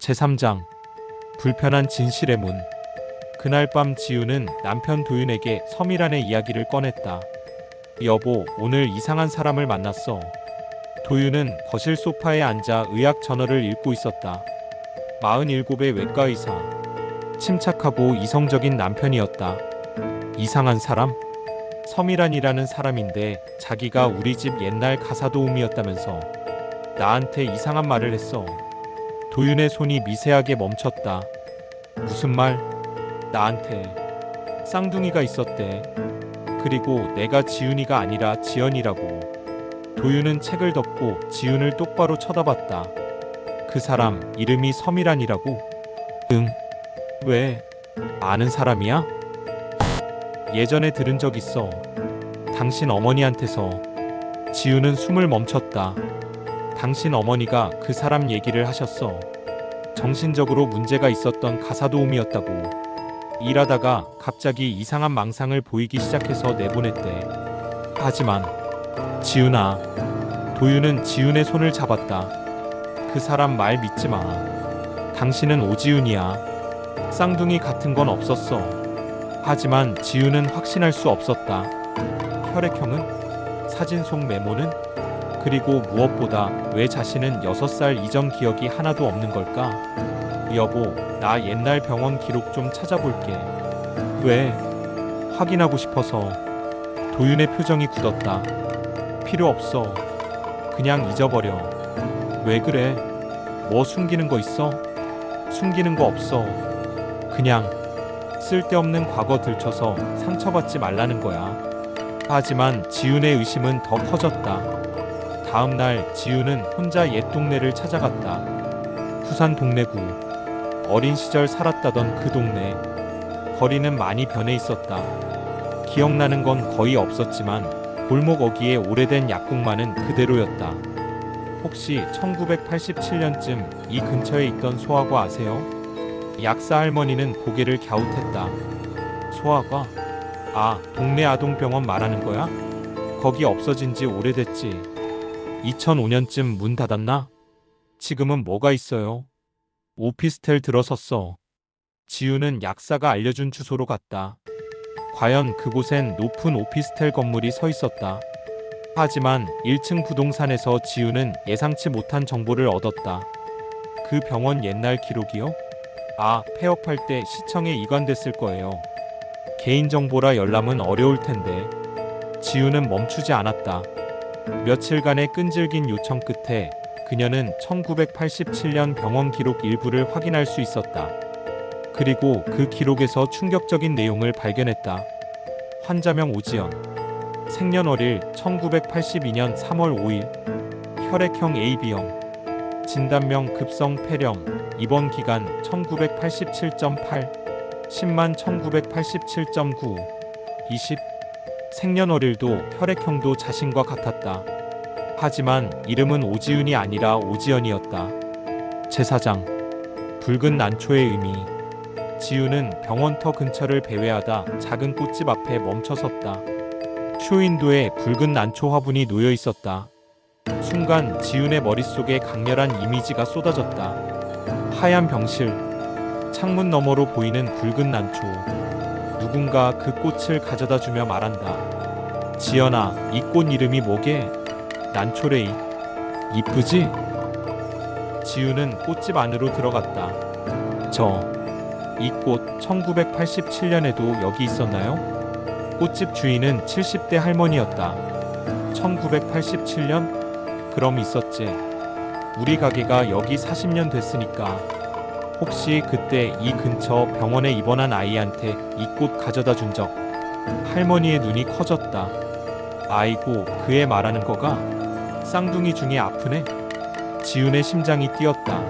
제3장 불편한 진실의 문. 그날 밤 지우는 남편 도윤에게 서미란의 이야기를 꺼냈다. 여보, 오늘 이상한 사람을 만났어. 도윤은 거실 소파에 앉아 의학 저널을 읽고 있었다. 47의 외과 의사. 침착하고 이성적인 남편이었다. 이상한 사람? 서미란이라는 사람인데 자기가 우리 집 옛날 가사도우미였다면서 나한테 이상한 말을 했어. 도윤의 손이 미세하게 멈췄다. 무슨 말? 나한테 쌍둥이가 있었대. 그리고 내가 지훈이가 아니라 지연이라고. 도윤은 책을 덮고 지훈을 똑바로 쳐다봤다. 그 사람 이름이 서미란이라고? 응. 왜? 아는 사람이야? 예전에 들은 적 있어. 당신 어머니한테서. 지훈은 숨을 멈췄다. 당신 어머니가 그 사람 얘기를 하셨어. 정신적으로 문제가 있었던 가사도우미였다고. 일하다가 갑자기 이상한 망상을 보이기 시작해서 내보냈대. 하지만 지훈아. 도윤은 지훈의 손을 잡았다. 그 사람 말 믿지 마. 당신은 오지훈이야. 쌍둥이 같은 건 없었어. 하지만 지훈은 확신할 수 없었다. 혈액형은? 사진 속 메모는? 그리고 무엇보다 왜 자신은 6살 이전 기억이 하나도 없는 걸까? 여보, 나 옛날 병원 기록 좀 찾아볼게. 왜? 확인하고 싶어서. 도윤의 표정이 굳었다. 필요 없어. 그냥 잊어버려. 왜 그래? 뭐 숨기는 거 있어? 숨기는 거 없어. 그냥 쓸데없는 과거 들춰서 상처받지 말라는 거야. 하지만 지훈의 의심은 더 커졌다. 다음 날 지훈은 혼자 옛 동네를 찾아갔다. 부산 동래구. 어린 시절 살았다던 그 동네. 거리는 많이 변해 있었다. 기억나는 건 거의 없었지만 골목 어귀에 오래된 약국만은 그대로였다. 혹시 1987년쯤 이 근처에 있던 소아과 아세요? 약사 할머니는 고개를 갸웃했다. 소아과? 아, 동네 아동병원 말하는 거야? 거기 없어진 지 오래됐지. 2005년쯤 문 닫았나? 지금은 뭐가 있어요? 오피스텔 들어섰어. 지우는 약사가 알려준 주소로 갔다. 과연 그곳엔 높은 오피스텔 건물이 서 있었다. 하지만 1층 부동산에서 지우는 예상치 못한 정보를 얻었다. 그 병원 옛날 기록이요? 아, 폐업할 때 시청에 이관됐을 거예요. 개인정보라 열람은 어려울 텐데. 지우는 멈추지 않았다. 며칠간의 끈질긴 요청 끝에 그녀는 1987년 병원 기록 일부를 확인할 수 있었다. 그리고 그 기록에서 충격적인 내용을 발견했다. 환자명 오지연. 생년월일 1982년 3월 5일. 혈액형 AB형. 진단명 급성 폐렴. 입원 기간 1987.8. 10만 1987.9. 20. 생년월일도 혈액형도 자신과 같았다. 하지만 이름은 오지훈이 아니라 오지연이었다. 제4장 붉은 난초의 의미. 지훈은 병원터 근처를 배회하다 작은 꽃집 앞에 멈춰섰다. 쇼윈도에 붉은 난초 화분이 놓여 있었다. 순간 지훈의 머릿속에 강렬한 이미지가 쏟아졌다. 하얀 병실, 창문 너머로 보이는 붉은 난초. 누군가 그 꽃을 가져다 주며 말한다. 지연아, 이 꽃 이름이 뭐게? 난초레이. 이쁘지? 지우는 꽃집 안으로 들어갔다. 이 꽃 1987년에도 여기 있었나요? 꽃집 주인은 70대 할머니였다. 1987년? 그럼 있었지. 우리 가게가 여기 40년 됐으니까. 혹시 그때 이 근처 병원에 입원한 아이한테 이 꽃 가져다 준 적? 할머니의 눈이 커졌다. 아이고, 그 애 말하는 거가? 쌍둥이 중에 아프네? 지훈의 심장이 뛰었다.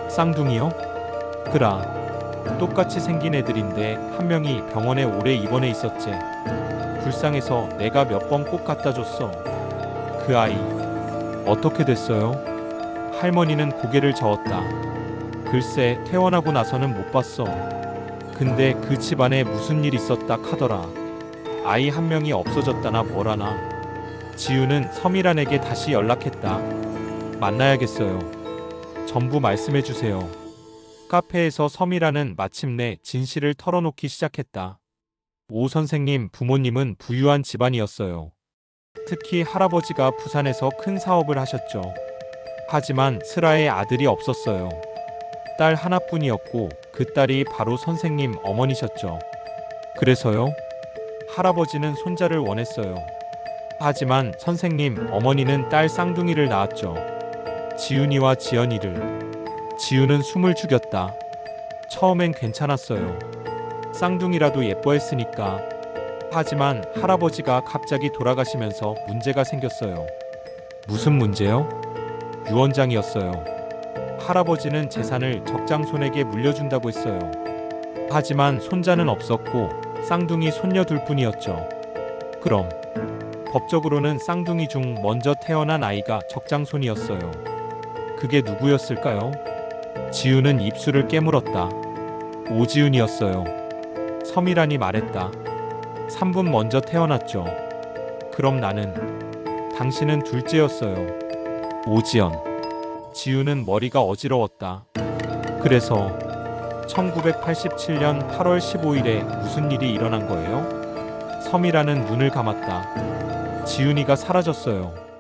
쌍둥이요? 그라. 똑같이 생긴 애들인데 한 명이 병원에 오래 입원해 있었지. 불쌍해서 내가 몇 번 꼭 갖다 줬어. 그 아이 어떻게 됐어요? 할머니는 고개를 저었다. 글쎄, 퇴원하고 나서는 못 봤어. 근데 그 집안에 무슨 일 있었다 카더라. 아이 한 명이 없어졌다나 뭐라나. 지우는 서미란에게 다시 연락했다. 만나야겠어요. 전부 말씀해 주세요. 카페에서 섬이라는 마침내 진실을 털어놓기 시작했다. 오 선생님 부모님은 부유한 집안이었어요. 특히 할아버지가 부산에서 큰 사업을 하셨죠. 하지만 슬아의 아들이 없었어요. 딸 하나뿐이었고 그 딸이 바로 선생님 어머니셨죠. 그래서요? 할아버지는 손자를 원했어요. 하지만 선생님 어머니는 딸 쌍둥이를 낳았죠. 지윤이와 지연이를. 지윤은 숨을 죽였다. 처음엔 괜찮았어요. 쌍둥이라도 예뻐했으니까. 하지만 할아버지가 갑자기 돌아가시면서 문제가 생겼어요. 무슨 문제요? 유언장이었어요. 할아버지는 재산을 적장손에게 물려준다고 했어요. 하지만 손자는 없었고 쌍둥이 손녀 둘뿐이었죠. 그럼 법적으로는 쌍둥이 중 먼저 태어난 아이가 적장손이었어요. 그게 누구였을까요? 지윤은 입술을 깨물었다. 오지윤이었어요. 섬이란이 말했다. 3분 먼저 태어났죠. 그럼 나는. 당신은 둘째였어요. 오지연. 지윤은 머리가 어지러웠다. 그래서 1987년 8월 15일에 무슨 일이 일어난 거예요? 섬이라는 눈을 감았다. 지윤이가 사라졌어요.